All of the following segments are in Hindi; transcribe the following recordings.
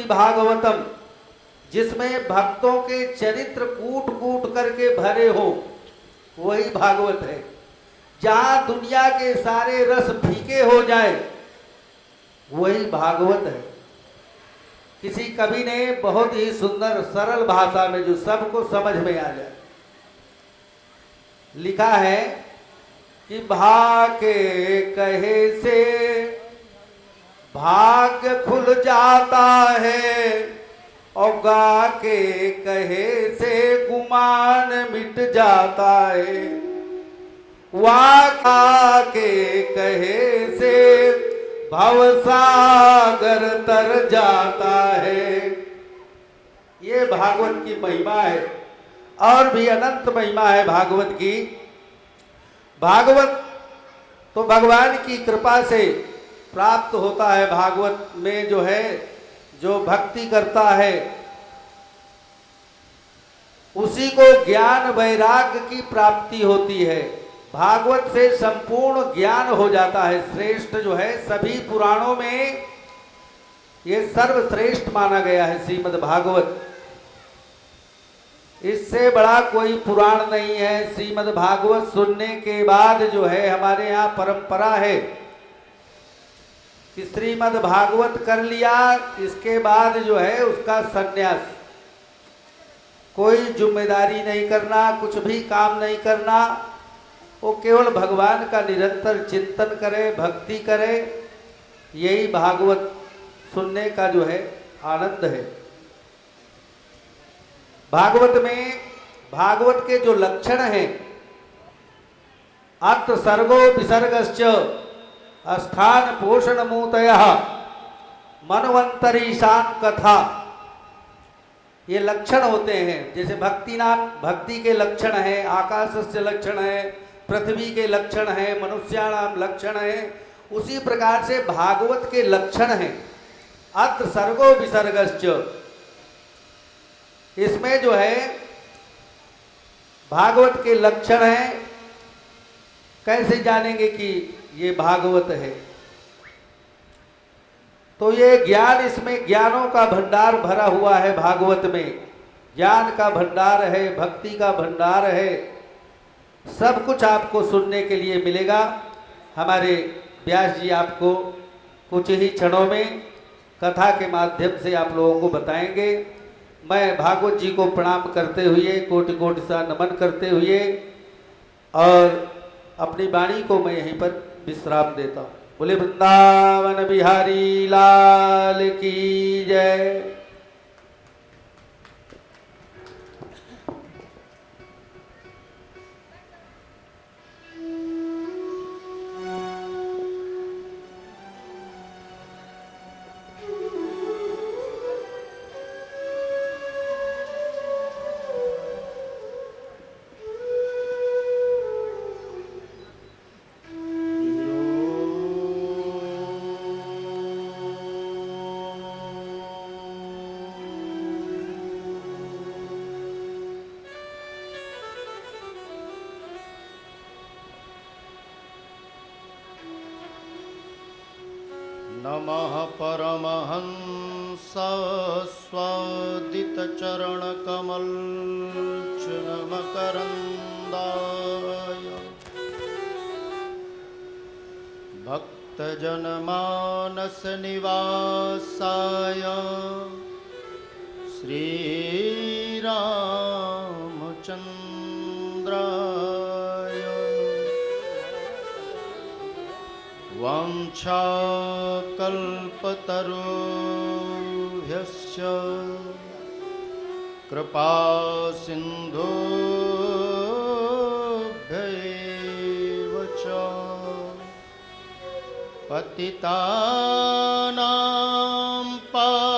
भागवतम, जिसमें भक्तों के चरित्र कूट कूट करके भरे हो, वही भागवत है। जहां दुनिया के सारे रस फीके हो जाए, वही भागवत है। किसी कवि ने बहुत ही सुंदर सरल भाषा में, जो सबको समझ में आ जाए, लिखा है कि भाके कहे से भाग्य खुल जाता है, और गा के कहे से गुमान मिट जाता है। वाका के कहे से भवसागर तर जाता है। ये भागवत की महिमा है, और भी अनंत महिमा है भागवत की। भागवत तो भगवान की कृपा से प्राप्त होता है। भागवत में जो है, जो भक्ति करता है, उसी को ज्ञान वैराग्य की प्राप्ति होती है। भागवत से संपूर्ण ज्ञान हो जाता है। श्रेष्ठ जो है, सभी पुराणों में ये सर्वश्रेष्ठ माना गया है श्रीमद् भागवत। इससे बड़ा कोई पुराण नहीं है। श्रीमद् भागवत सुनने के बाद जो है, हमारे यहाँ परंपरा है कि श्रीमद् भागवत कर लिया, इसके बाद जो है उसका संन्यास। कोई जिम्मेदारी नहीं करना, कुछ भी काम नहीं करना, वो केवल भगवान का निरंतर चिंतन करे, भक्ति करे। यही भागवत सुनने का जो है आनंद है। भागवत में, भागवत के जो लक्षण हैं, अत्र सर्गो विसर्गश्च स्थान पोषण मूतयः मनवंतरीशान कथा, ये लक्षण होते हैं। जैसे भक्ति नाम, भक्ति के लक्षण है, आकाशस्य लक्षण है, पृथ्वी के लक्षण है, मनुष्याणाम लक्षण है, उसी प्रकार से भागवत के लक्षण हैं। अत्र सर्गो विसर्गश्च, इसमें जो है भागवत के लक्षण हैं। कैसे जानेंगे कि ये भागवत है? तो ये ज्ञान, इसमें ज्ञानों का भंडार भरा हुआ है। भागवत में ज्ञान का भंडार है, भक्ति का भंडार है, सब कुछ आपको सुनने के लिए मिलेगा। हमारे व्यास जी आपको कुछ ही क्षणों में कथा के माध्यम से आप लोगों को बताएंगे। मैं भागवत जी को प्रणाम करते हुए, कोटि कोटि सा नमन करते हुए, और अपनी वाणी को मैं यहीं पर विश्राम देता हूँ। बोले वृंदावन बिहारी लाल की जय। नमः परमहंस स्वादितचरणकमलचनमकरन्दाय भक्तजनमानसनिवासाय श्रीरामचन्द्राय वाञ्छाकल्पतरुभ्यश्च कृपा सिन्धुभ्यैव च पतितानां पावनेभ्यो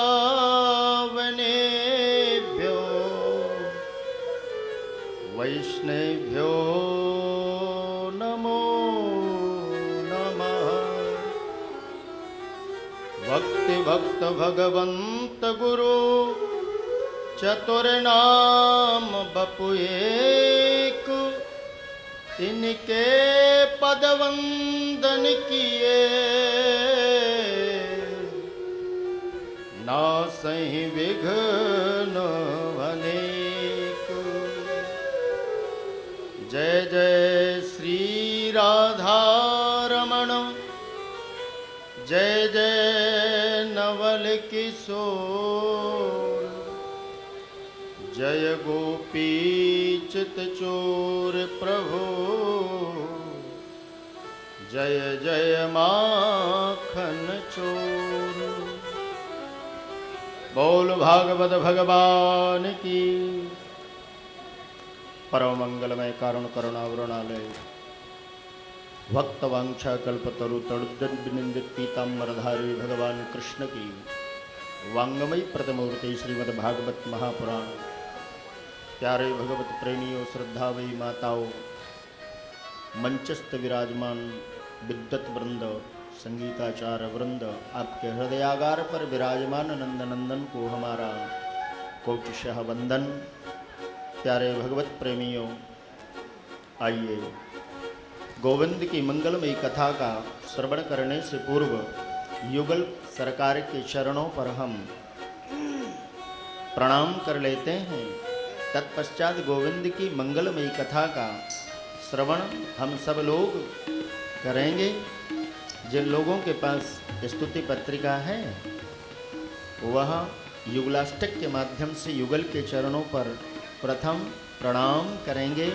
वैष्णवेभ्यो नमो नमः। भक्ति भक्त भगवंत गुरु चतुर्नाम बपु एक, तिनके पद वंदन किए नासहि विघ्न अनेक। जय जय श्री राधा रमण, जय जय नवल किशोर, जय गोपी चित चोर प्रभु, जय जय माखन चोर। बोल भागवत भगवान की। परम मंगलमय कारण करुणावृणालय भक्त वांछा कल्पतरु तड़ुद्दन विनिंदित पीताम्बरधारी भगवान कृष्ण की वांगमयी प्रतिमूर्ति श्रीमद् भागवत महापुराण। प्यारे भगवत प्रेमियों, श्रद्धामयी माताओं, मंचस्थ विराजमान विद्वत वृंद, संगीताचार्य वृंद, आपके हृदयागार पर विराजमान नंदनंदन को हमारा कोटिशः वंदन। प्यारे भगवत प्रेमियों, आइए गोविंद की मंगलमयी कथा का श्रवण करने से पूर्व युगल सरकार के चरणों पर हम प्रणाम कर लेते हैं। तत्पश्चात गोविंद की मंगलमयी कथा का श्रवण हम सब लोग करेंगे। जिन लोगों के पास स्तुति पत्रिका है वह युगलाष्टक के माध्यम से युगल के चरणों पर प्रथम प्रणाम करेंगे।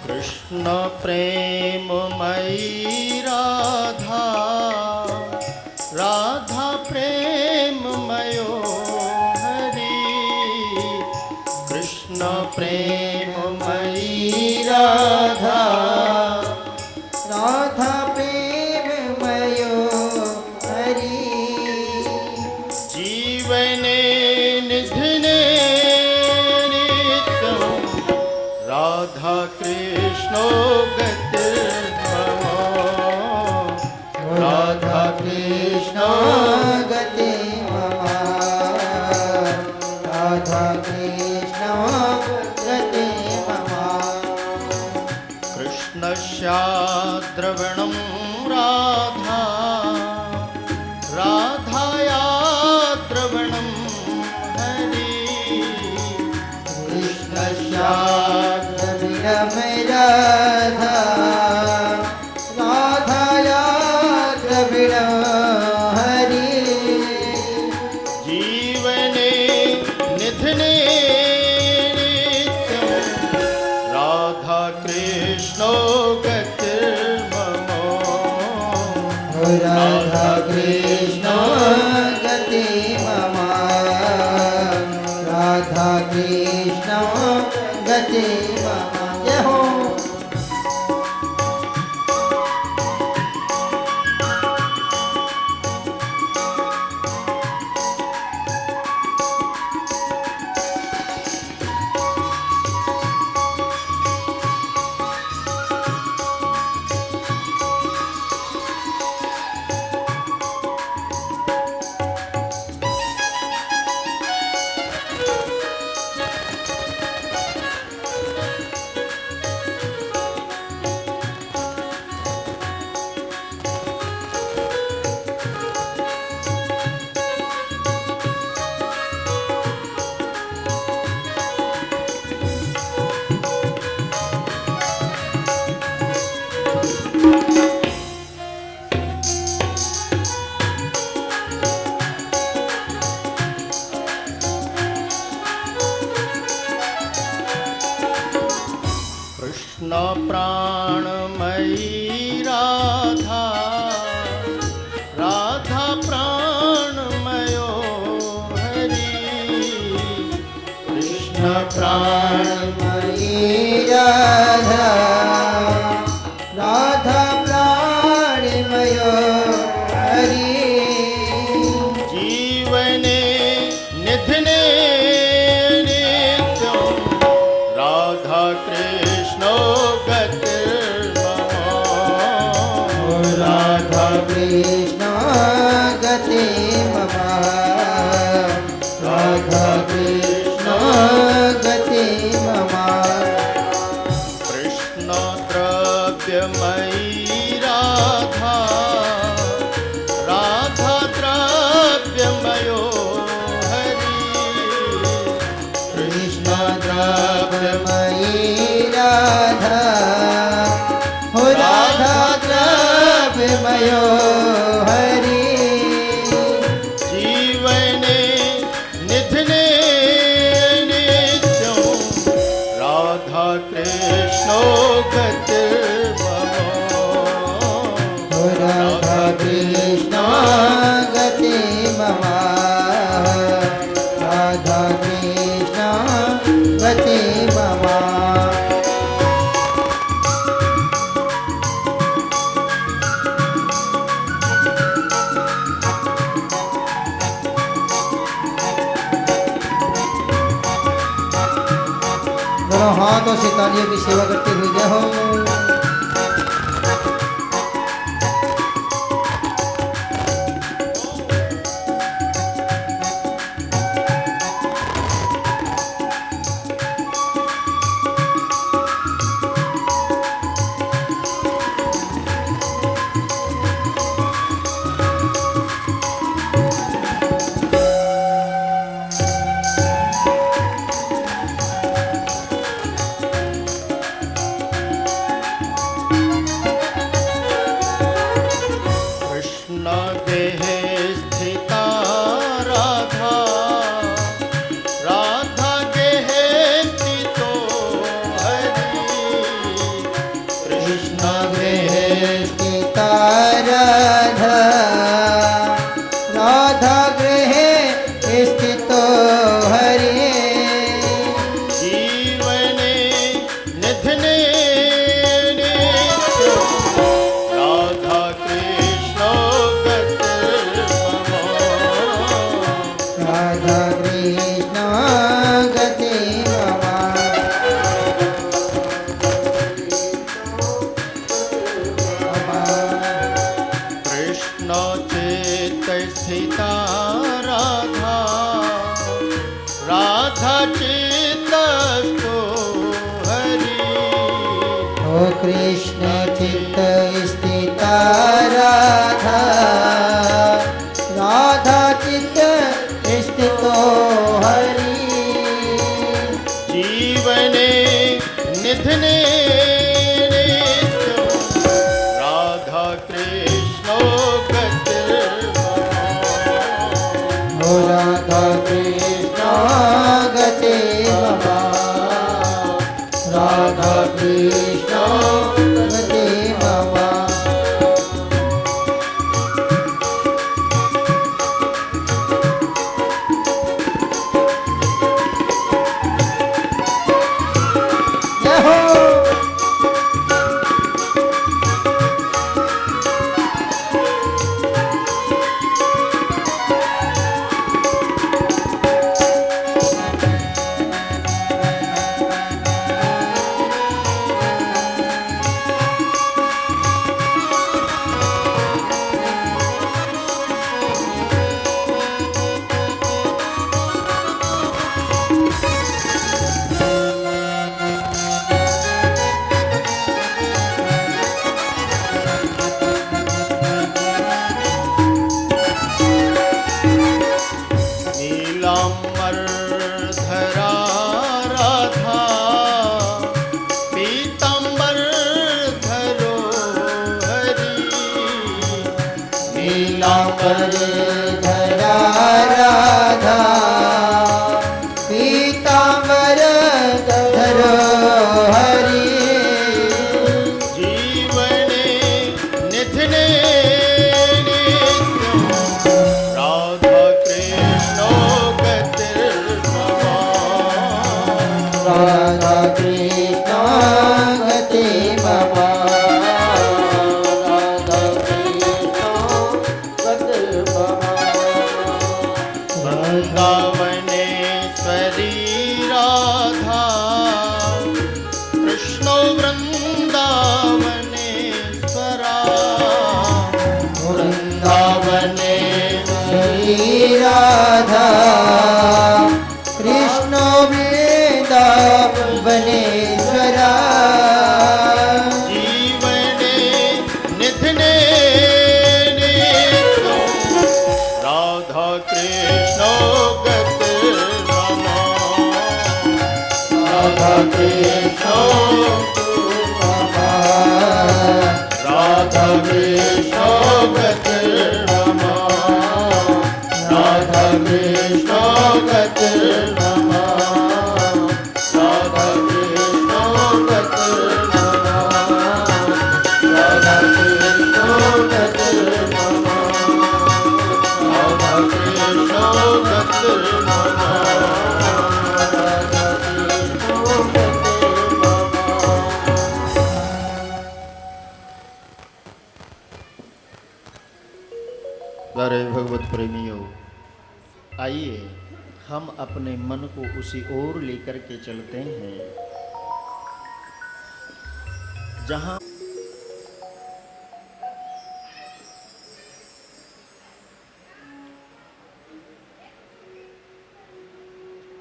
कृष्ण प्रेममयी राधा, राधा प्रेममयो हरि। कृष्ण प्रेममयी राधा, राधा प्रेममयो हरि। जीवने निधने नित्यं राधा कृष्णो गतिर्मम। राधा कृष्णो गति मम, राधा कृष्ण गति मम। कृष्णस्याद्रवणं राधा, राधाया द्रवणं हरि। कृष्णस्या राधा, राधाया द्रविण हरि। जीवने निधने नित्यं राधा कृष्णो गतिर्मम। राधा कृष्ण गति मम, राधा कृष्ण गति मम। जय हो। कृष्ण प्राणमयी राधा, राधा प्राणमयो हरि। कृष्ण प्राणमयी राधा, राधा प्राणमयो हरि। निधने नित्यं राधा कृष्ण गतिर्मम राधा कृष्ण गति मम राधा कृष्ण गति मम कृष्ण द्रव्यमयी राधा राधा द्रव्यमयो हरि कृष्ण द्रव्यमयी राधा हो राधा द्रव्यमयो हरि जीवने निधने नित्यं राधा कृष्ण गतिर्मम हो राधा कृष्ण गति मम राधा कृष्ण गति मम दोनों हाथों से तालियों की सेवा करते हुए जय हो कृष्ण देहे स्थिता राधा राधा गेहे स्थितो हरि कृष्ण गृहे स्थिता राधा राधा गृहे स्थितो हरि जीवने निधने नित्यं राधा कृष्ण गतिर्मम राधा कृष्ण गति कृष्ण चेत स्थिता राधा राधा चित्तस्थो हरि ओ कृष्ण चित्त स्थिता राधा राधा चित्त स्थितो हरि जीवने निधने नित्यं राधा कृष्ण गतिर्मम हो राधा कृष्ण गति मम राधा कृष्ण गति मम जय हो नीलाम्बरधरा राधा पीताम्बरधरो हरि नीलांबर धरा राधा पीतांबर धरो हरि जीवने निधने नित्यं राधा कृष्ण गतिर्मम राधा कृष्ण गति मम राधा कृष्ण गति मम वृंदावने श्री राधा कृष्ण वृंदावनेश्वरा जीवने निधने राधा कृष्ण गत रमा राधा कृष्ण राधा कृष्ण गत रमा राधा कृष्ण गत रमा राधा कृष्ण गत रमा राधा कृष्ण गत रमा राधा कृष्ण गत रमा राधा कृष्ण गत प्यारे भगवत प्रेमियों, आइए हम अपने मन को उसी ओर लेकर के चलते हैं जहां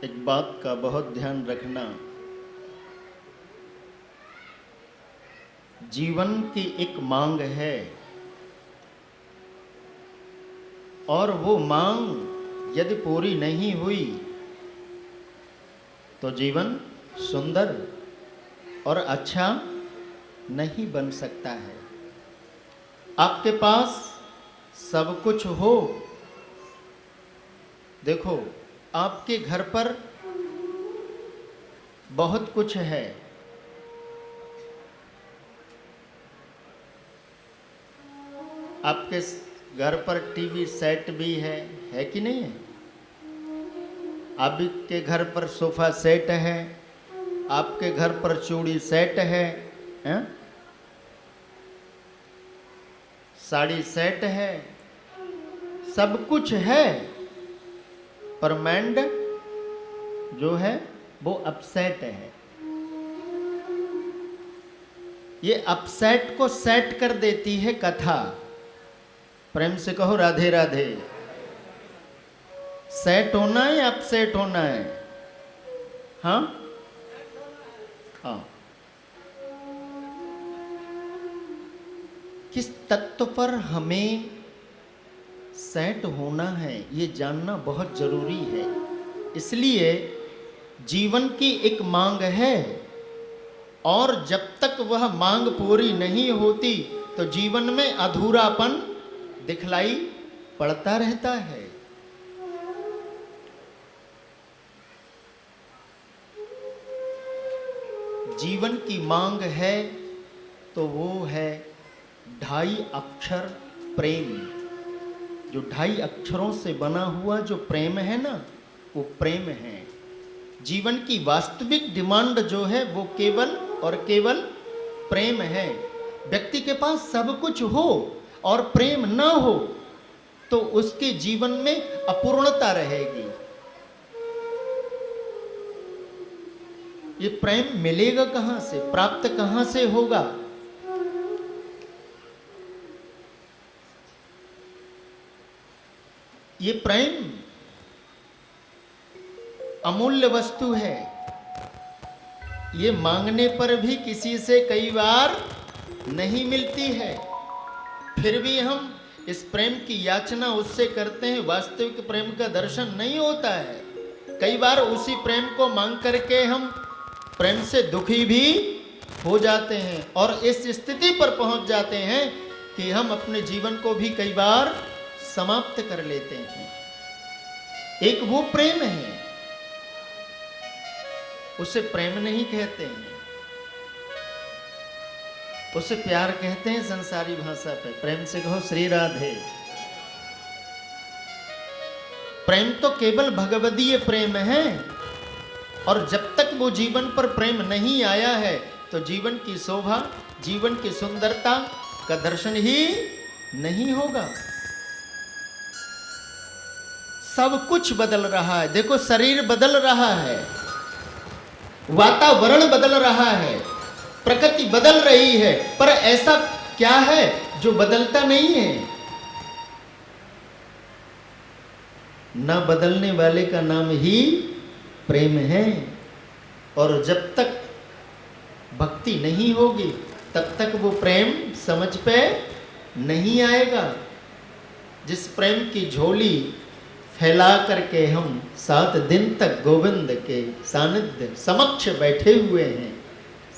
एक बात का बहुत ध्यान रखना, जीवन की एक मांग है और वो मांग यदि पूरी नहीं हुई तो जीवन सुंदर और अच्छा नहीं बन सकता है। आपके पास सब कुछ हो, देखो आपके घर पर बहुत कुछ है, आपके घर पर टीवी सेट भी है कि नहीं है? आपके घर पर सोफा सेट है, आपके घर पर चूड़ी सेट है, साड़ी सेट है, सब कुछ है, पर माइंड जो है वो अपसेट है। ये अपसेट को सेट कर देती है कथा। प्रेम से कहो राधे राधे। सेट होना है या अपसेट होना है? हाँ हाँ। किस तत्व पर हमें सेट होना है ये जानना बहुत जरूरी है। इसलिए जीवन की एक मांग है और जब तक वह मांग पूरी नहीं होती तो जीवन में अधूरापन दिखलाई पड़ता रहता है। जीवन की मांग है तो वो है 2.5 अक्षर प्रेम। जो 2.5 अक्षरों से बना हुआ जो प्रेम है ना, वो प्रेम है। जीवन की वास्तविक डिमांड जो है वो केवल और केवल प्रेम है। व्यक्ति के पास सब कुछ हो और प्रेम न हो तो उसके जीवन में अपूर्णता रहेगी। ये प्रेम मिलेगा कहां से, प्राप्त कहां से होगा? ये प्रेम अमूल्य वस्तु है। ये मांगने पर भी किसी से कई बार नहीं मिलती है, फिर भी हम इस प्रेम की याचना उससे करते हैं। वास्तविक प्रेम का दर्शन नहीं होता है। कई बार उसी प्रेम को मांग करके हम प्रेम से दुखी भी हो जाते हैं और इस स्थिति पर पहुंच जाते हैं कि हम अपने जीवन को भी कई बार समाप्त कर लेते हैं। एक वो प्रेम है, उसे प्रेम नहीं कहते हैं, उसे प्यार कहते हैं संसारी भाषा पे। प्रेम से कहो श्री राधे। प्रेम तो केवल भगवदीय प्रेम है और जब तक वो जीवन पर प्रेम नहीं आया है तो जीवन की शोभा, जीवन की सुंदरता का दर्शन ही नहीं होगा। सब कुछ बदल रहा है। देखो शरीर बदल रहा है, वातावरण बदल रहा है, प्रकृति बदल रही है, पर ऐसा क्या है जो बदलता नहीं है? न बदलने वाले का नाम ही प्रेम है। और जब तक भक्ति नहीं होगी तब तक वो प्रेम समझ पे नहीं आएगा। जिस प्रेम की झोली फैला करके हम 7 दिन तक गोविंद के सानिध्य समक्ष बैठे हुए हैं,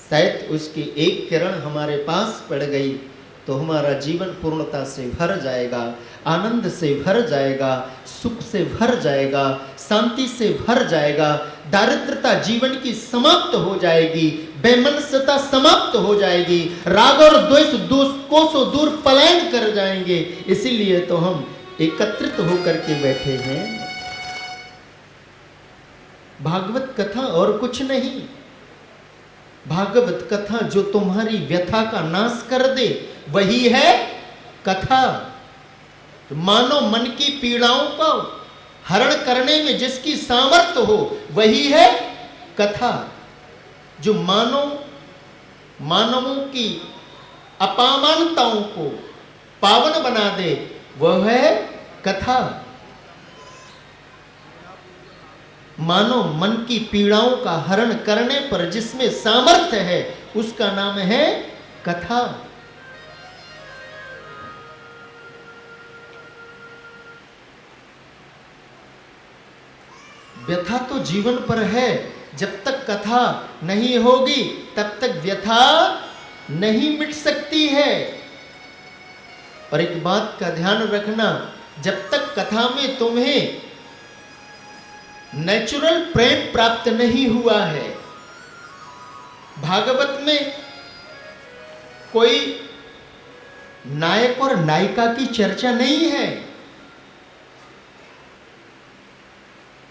शायद उसकी एक किरण हमारे पास पड़ गई तो हमारा जीवन पूर्णता से भर जाएगा, आनंद से भर जाएगा, सुख से भर जाएगा, शांति से भर जाएगा, दारिद्रता जीवन की समाप्त हो जाएगी, बेमनसता समाप्त हो जाएगी, राग और द्वेष कोसों दूर पलायन कर जाएंगे। इसीलिए तो हम एकत्रित होकर के बैठे हैं। भागवत कथा और कुछ नहीं, भागवत कथा जो तुम्हारी व्यथा का नाश कर दे वही है कथा। तो मानो मन की पीड़ाओं को हरण करने में जिसकी सामर्थ्य हो वही है कथा। जो मानवों की अपामानताओं को पावन बना दे वह है कथा। मानो मन की पीड़ाओं का हरण करने पर जिसमें सामर्थ्य है उसका नाम है कथा। व्यथा तो जीवन पर है, जब तक कथा नहीं होगी तब तक व्यथा नहीं मिट सकती है। और एक बात का ध्यान रखना, जब तक कथा में तुम्हें नेचुरल प्रेम प्राप्त नहीं हुआ है, भागवत में कोई नायक और नायिका की चर्चा नहीं है।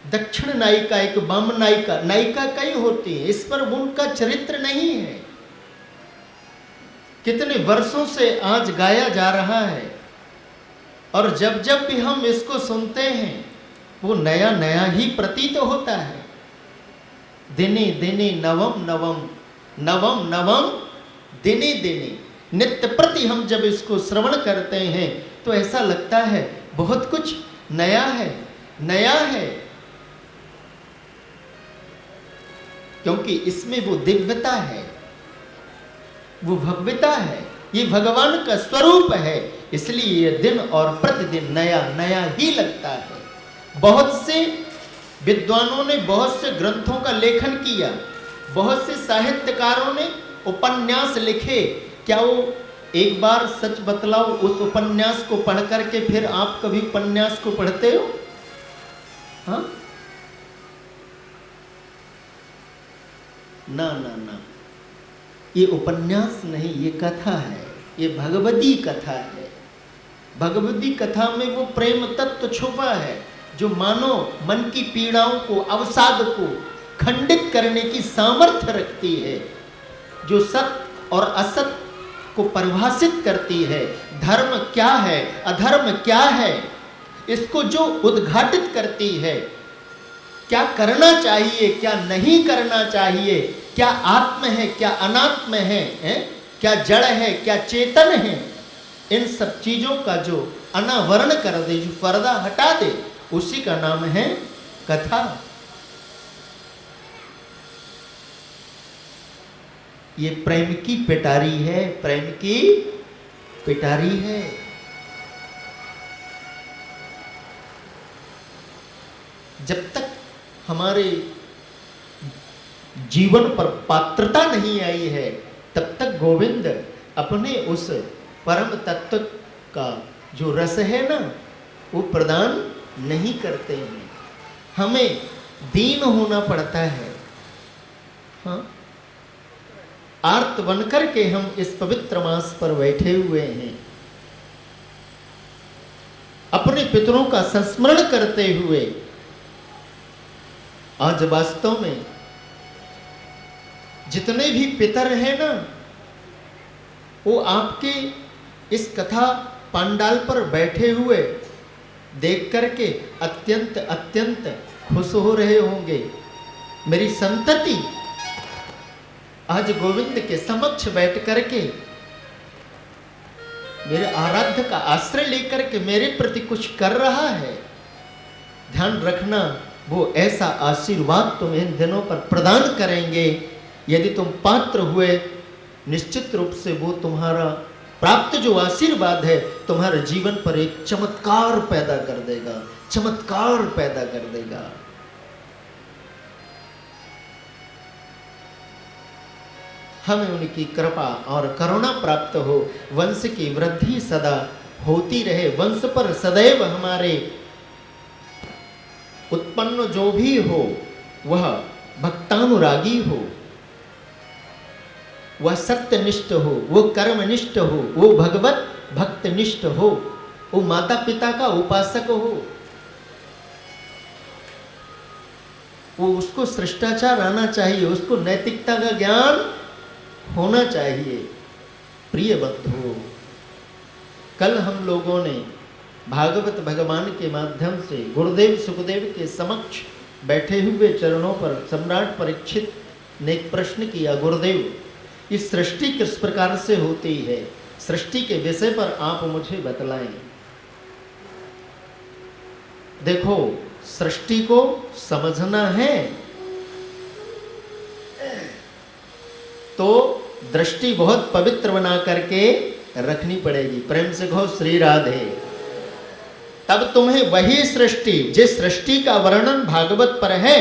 दक्षिण नायिका एक वाम नायिका, नायिका कई होती है, इस पर उनका चरित्र नहीं है। कितने वर्षों से आज गाया जा रहा है और जब जब भी हम इसको सुनते हैं वो नया नया ही प्रतीत होता है। दिने दिने नवम नवम, नवम नवम दिने दिने, नित्य प्रति हम जब इसको श्रवण करते हैं तो ऐसा लगता है बहुत कुछ नया है, नया है, क्योंकि इसमें वो दिव्यता है, वो भव्यता है, ये भगवान का स्वरूप है। इसलिए ये दिन और प्रतिदिन नया नया ही लगता है। बहुत से विद्वानों ने बहुत से ग्रंथों का लेखन किया, बहुत से साहित्यकारों ने उपन्यास लिखे। क्या वो एक बार सच बतलाओ, उस उपन्यास को पढ़ करके फिर आप कभी उपन्यास को पढ़ते हो? हाँ ना ना ना, ये उपन्यास नहीं, ये कथा है, ये भगवती कथा है। भगवती कथा में वो प्रेम तत्व छुपा है जो मानो मन की पीड़ाओं को, अवसाद को खंडित करने की सामर्थ्य रखती है, जो सत्य और असत को परिभाषित करती है। धर्म क्या है, अधर्म क्या है, इसको जो उद्घाटित करती है। क्या करना चाहिए, क्या नहीं करना चाहिए, क्या आत्म है, क्या अनात्म है, क्या जड़ है, क्या चेतन है, इन सब चीजों का जो अनावरण कर दे, जो पर्दा हटा दे, उसी का नाम है कथा। ये प्रेम की पिटारी है, प्रेम की पिटारी है। जब तक हमारे जीवन पर पात्रता नहीं आई है तब तक गोविंद अपने उस परम तत्व का जो रस है ना वो प्रदान नहीं करते हैं। हमें दीन होना पड़ता है। हाँ, आर्त बनकर के हम इस पवित्र मास पर बैठे हुए हैं, अपने पितरों का संस्मरण करते हुए। आज वास्तव में जितने भी पितर हैं ना, वो आपके इस कथा पंडाल पर बैठे हुए देख करके अत्यंत अत्यंत खुश हो रहे होंगे। मेरी संतति आज गोविंद के समक्ष बैठ करके मेरे आराध्य का आश्रय लेकर के मेरे प्रति कुछ कर रहा है। ध्यान रखना, वो ऐसा आशीर्वाद तुम इन दिनों पर प्रदान करेंगे, यदि तुम पात्र हुए निश्चित रूप से वो तुम्हारा प्राप्त जो आशीर्वाद है तुम्हारे जीवन पर एक चमत्कार पैदा कर देगा, चमत्कार पैदा कर देगा। हमें उनकी कृपा और करुणा प्राप्त हो, वंश की वृद्धि सदा होती रहे, वंश पर सदैव हमारे उत्पन्न जो भी हो वह भक्तानुरागी हो, वह सत्यनिष्ठ हो, वो कर्मनिष्ठ हो, वो भगवत भक्तनिष्ठ हो, वो माता पिता का उपासक हो, वो उसको शिष्टाचार आना चाहिए, उसको नैतिकता का ज्ञान होना चाहिए। प्रिय बंधुओं, कल हम लोगों ने भागवत भगवान के माध्यम से गुरुदेव सुखदेव के समक्ष बैठे हुए चरणों पर सम्राट परीक्षित ने एक प्रश्न किया, गुरुदेव इस सृष्टि किस प्रकार से होती है, सृष्टि के विषय पर आप मुझे बतलाएं। देखो, सृष्टि को समझना है तो दृष्टि बहुत पवित्र बना करके रखनी पड़ेगी। प्रेम से कहो श्री राधे। तब तुम्हें वही सृष्टि, जिस सृष्टि का वर्णन भागवत पर है,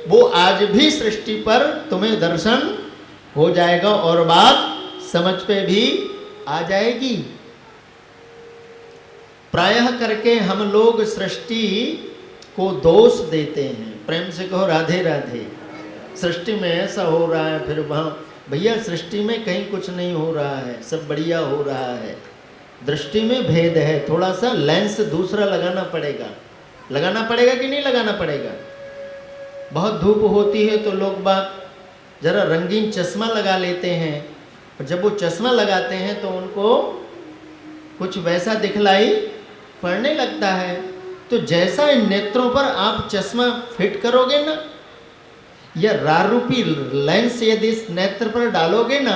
वो आज भी सृष्टि पर तुम्हें दर्शन हो जाएगा और बात समझ पे भी आ जाएगी। प्रायः करके हम लोग सृष्टि को दोष देते हैं। प्रेम से कहो राधे राधे। सृष्टि में ऐसा हो रहा है, फिर वहाँ भैया सृष्टि में कहीं कुछ नहीं हो रहा है, सब बढ़िया हो रहा है। दृष्टि में भेद है, थोड़ा सा लेंस दूसरा लगाना पड़ेगा। लगाना पड़ेगा कि नहीं लगाना पड़ेगा? बहुत धूप होती है तो लोग बाग जरा रंगीन चश्मा लगा लेते हैं, और जब वो चश्मा लगाते हैं तो उनको कुछ वैसा दिखलाई पड़ने लगता है। तो जैसा इन नेत्रों पर आप चश्मा फिट करोगे ना, या रारूपी लेंस यदि इस नेत्र पर डालोगे ना,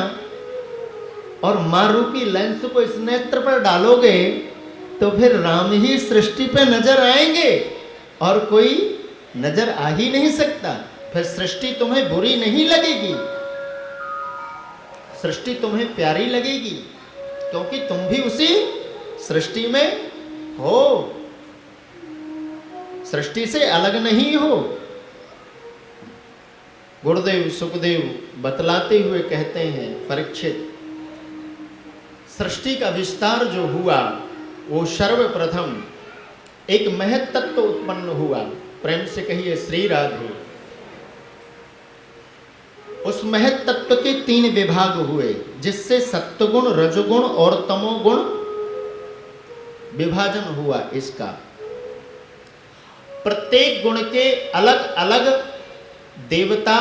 और मारूपी लेंस को इस नेत्र पर डालोगे, तो फिर राम ही सृष्टि पे नजर आएंगे और कोई नजर आ ही नहीं सकता। फिर सृष्टि तुम्हें बुरी नहीं लगेगी, सृष्टि तुम्हें प्यारी लगेगी, क्योंकि तुम भी उसी सृष्टि में हो, सृष्टि से अलग नहीं हो। गुरुदेव सुखदेव बतलाते हुए कहते हैं, परीक्षित सृष्टि का विस्तार जो हुआ वो सर्वप्रथम एक महत तत्व उत्पन्न हुआ। प्रेम से कहिए श्री राधे। उस महत तत्व के 3 विभाग हुए, जिससे सत्वगुण, रजोगुण और तमोगुण विभाजन हुआ। इसका प्रत्येक गुण के अलग अलग देवता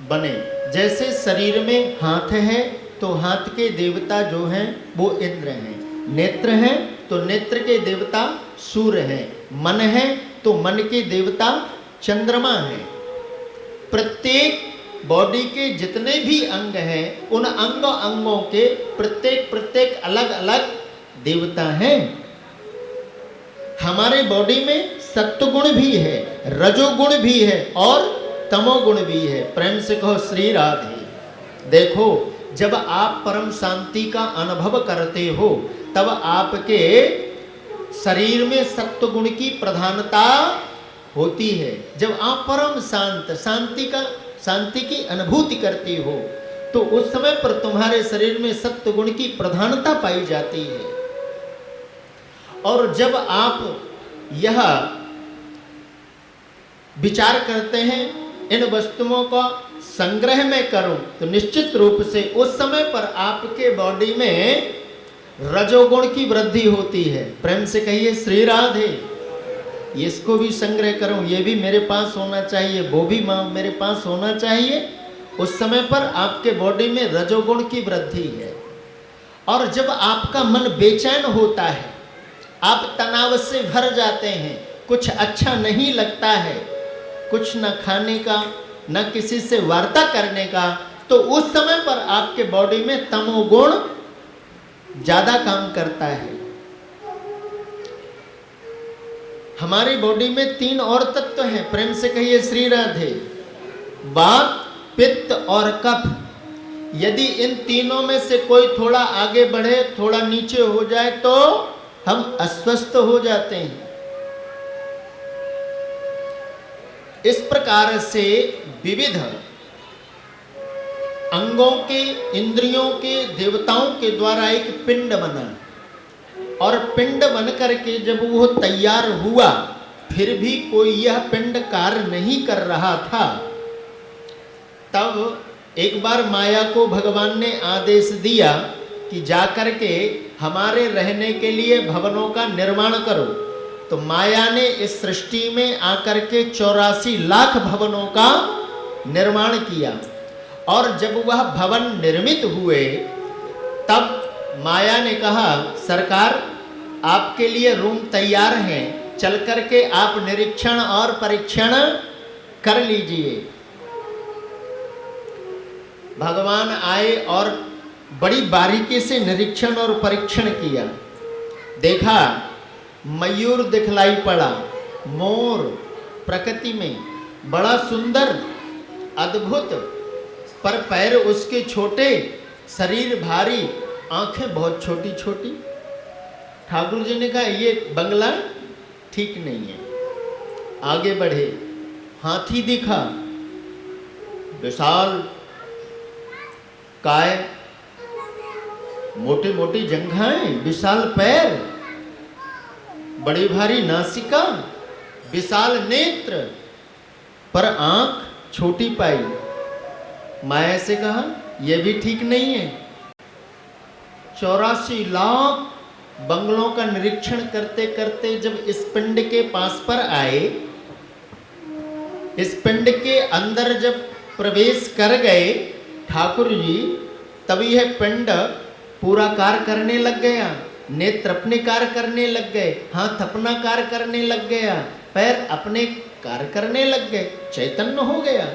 बने। जैसे शरीर में हाथ है तो हाथ के देवता जो हैं वो इंद्र हैं, नेत्र हैं तो नेत्र के देवता सूर्य हैं, मन है तो मन के देवता चंद्रमा हैं। प्रत्येक बॉडी के जितने भी अंग हैं, उन अंगों के प्रत्येक अलग अलग देवता हैं। हमारे बॉडी में सत्वगुण भी है, रजोगुण भी है और तमोगुण भी है। प्रेम से कहो श्री राधे। देखो, जब आप परम शांति का अनुभव करते हो, तब आपके शरीर में सत्वगुण की प्रधानता होती है। जब आप परम शांति की अनुभूति करती हो, तो उस समय पर तुम्हारे शरीर में सत्वगुण की प्रधानता पाई जाती है। और जब आप यह विचार करते हैं इन वस्तुओं का संग्रह में करूं, तो निश्चित रूप से उस समय पर आपके बॉडी में रजोगुण की वृद्धि होती है। प्रेम से कहिए श्री राधे। इसको भी संग्रह करूं, ये भी मेरे पास होना चाहिए, वो भी मेरे पास होना चाहिए। उस समय पर आपके बॉडी में रजोगुण की वृद्धि है। और जब आपका मन बेचैन होता है, आप तनाव से भर जाते हैं, कुछ अच्छा नहीं लगता है, कुछ न खाने का न किसी से वार्ता करने का, तो उस समय पर आपके बॉडी में तमोगुण ज्यादा काम करता है। हमारी बॉडी में 3 और तत्व हैं, प्रेम से कहिए श्री राधे। वात, पित्त और कफ। यदि इन तीनों में से कोई थोड़ा आगे बढ़े, थोड़ा नीचे हो जाए तो हम अस्वस्थ हो जाते हैं। इस प्रकार से विविध अंगों के, इंद्रियों के, देवताओं के द्वारा एक पिंड बना, और पिंड बन करके जब वो तैयार हुआ, फिर भी कोई यह पिंड कार्य नहीं कर रहा था। तब एक बार माया को भगवान ने आदेश दिया कि जाकर के हमारे रहने के लिए भवनों का निर्माण करो। तो माया ने इस सृष्टि में आकर के 84 लाख भवनों का निर्माण किया, और जब वह भवन निर्मित हुए तब माया ने कहा, सरकार आपके लिए रूम तैयार हैं, चल करके आप निरीक्षण और परीक्षण कर लीजिए। भगवान आए और बड़ी बारीकी से निरीक्षण और परीक्षण किया। देखा, मयूर दिखलाई पड़ा, मोर प्रकृति में बड़ा सुंदर अद्भुत, पर पैर उसके छोटे, शरीर भारी, आंखें बहुत छोटी छोटी। ठाकुर जी ने कहा ये बंगला ठीक नहीं है। आगे बढ़े, हाथी दिखा, विशाल काय, मोटी मोटी जंघाएं, विशाल पैर, बड़ी भारी नासिका, विशाल नेत्र, पर आंख छोटी पाई। माया से कहा यह भी ठीक नहीं है। 84 लाख बंगलों का निरीक्षण करते करते जब इस पिंड के पास पर आए, इस पिंड के अंदर जब प्रवेश कर गए ठाकुर जी, तभी यह पिंड पूरा कार्य करने लग गया। नेत्र अपने कार्य करने लग गए, हाथ अपना कार्य करने लग गया, पैर अपने कार्य करने लग गए, चैतन्य हो गया।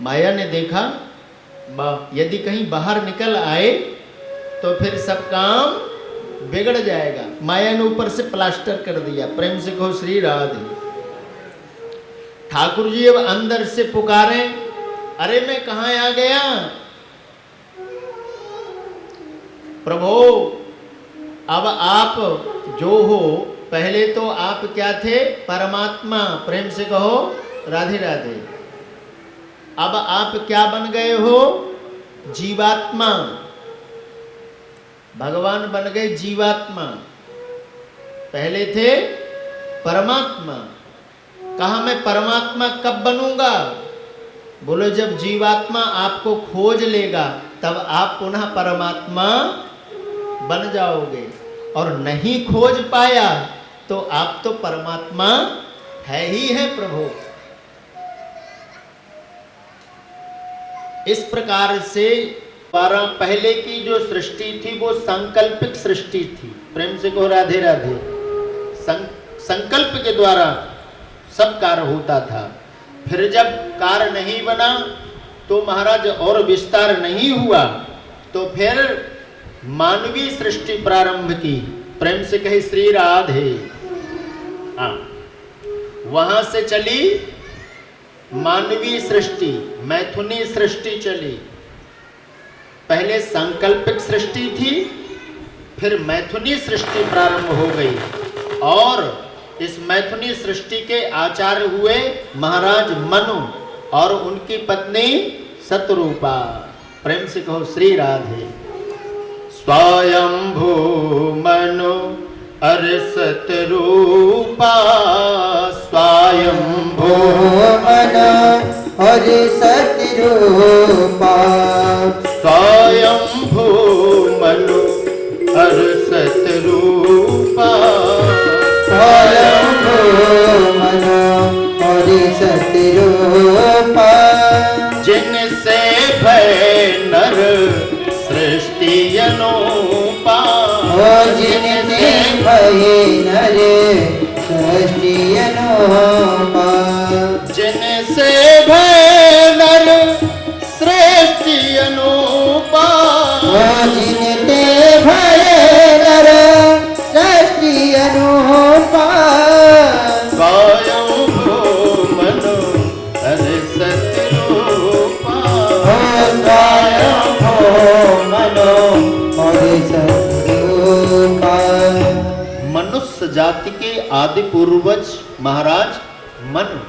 माया ने देखा, यदि कहीं बाहर निकल आए तो फिर सब काम बिगड़ जाएगा। माया ने ऊपर से प्लास्टर कर दिया। प्रेम से कहो श्री राधे। ठाकुर जी अब अंदर से पुकारे, अरे मैं कहां आ गया प्रभु, अब आप जो हो, पहले तो आप क्या थे? परमात्मा। प्रेम से कहो राधे राधे। अब आप क्या बन गए हो? जीवात्मा। भगवान बन गए जीवात्मा, पहले थे परमात्मा। कहा मैं परमात्मा कब बनूंगा? बोलो जब जीवात्मा आपको खोज लेगा तब आप पुनः परमात्मा बन जाओगे, और नहीं खोज पाया तो आप तो परमात्मा है ही है प्रभु। इस प्रकार से 12 पहले की जो सृष्टि थी वो सांकल्पिक सृष्टि थी। प्रेम से कहो राधे राधे। संकल्प के द्वारा सब कार्य होता था। फिर जब कार्य नहीं बना तो महाराज और विस्तार नहीं हुआ, तो फिर मानवीय सृष्टि प्रारंभ की। प्रेम से कहे श्री राधे। हाँ, वहां से चली मानवीय सृष्टि, मैथुनी सृष्टि चली। पहले सांकल्पिक सृष्टि थी, फिर मैथुनी सृष्टि प्रारंभ हो गई, और इस मैथुनी सृष्टि के आचार्य हुए महाराज मनु और उनकी पत्नी सतरूपा। प्रेम से कहो श्री राधे। स्वयंभू मनु अरे सतरूपा, स्वयंभू मनु अरे सतरूपा, स्वयंभू मनु अरे सतरूपा, स्वयंभू मनु अरे सतरूपा। जिनसे भय नर सृष्टि अनूपा, जिनसे भय नर सृष्टि अनूपा, जिनसे भय नर सृष्टि अनूपा, जिनते भय नर सृष्टि अनूपा। जाति के आदि पूर्वज महाराज मन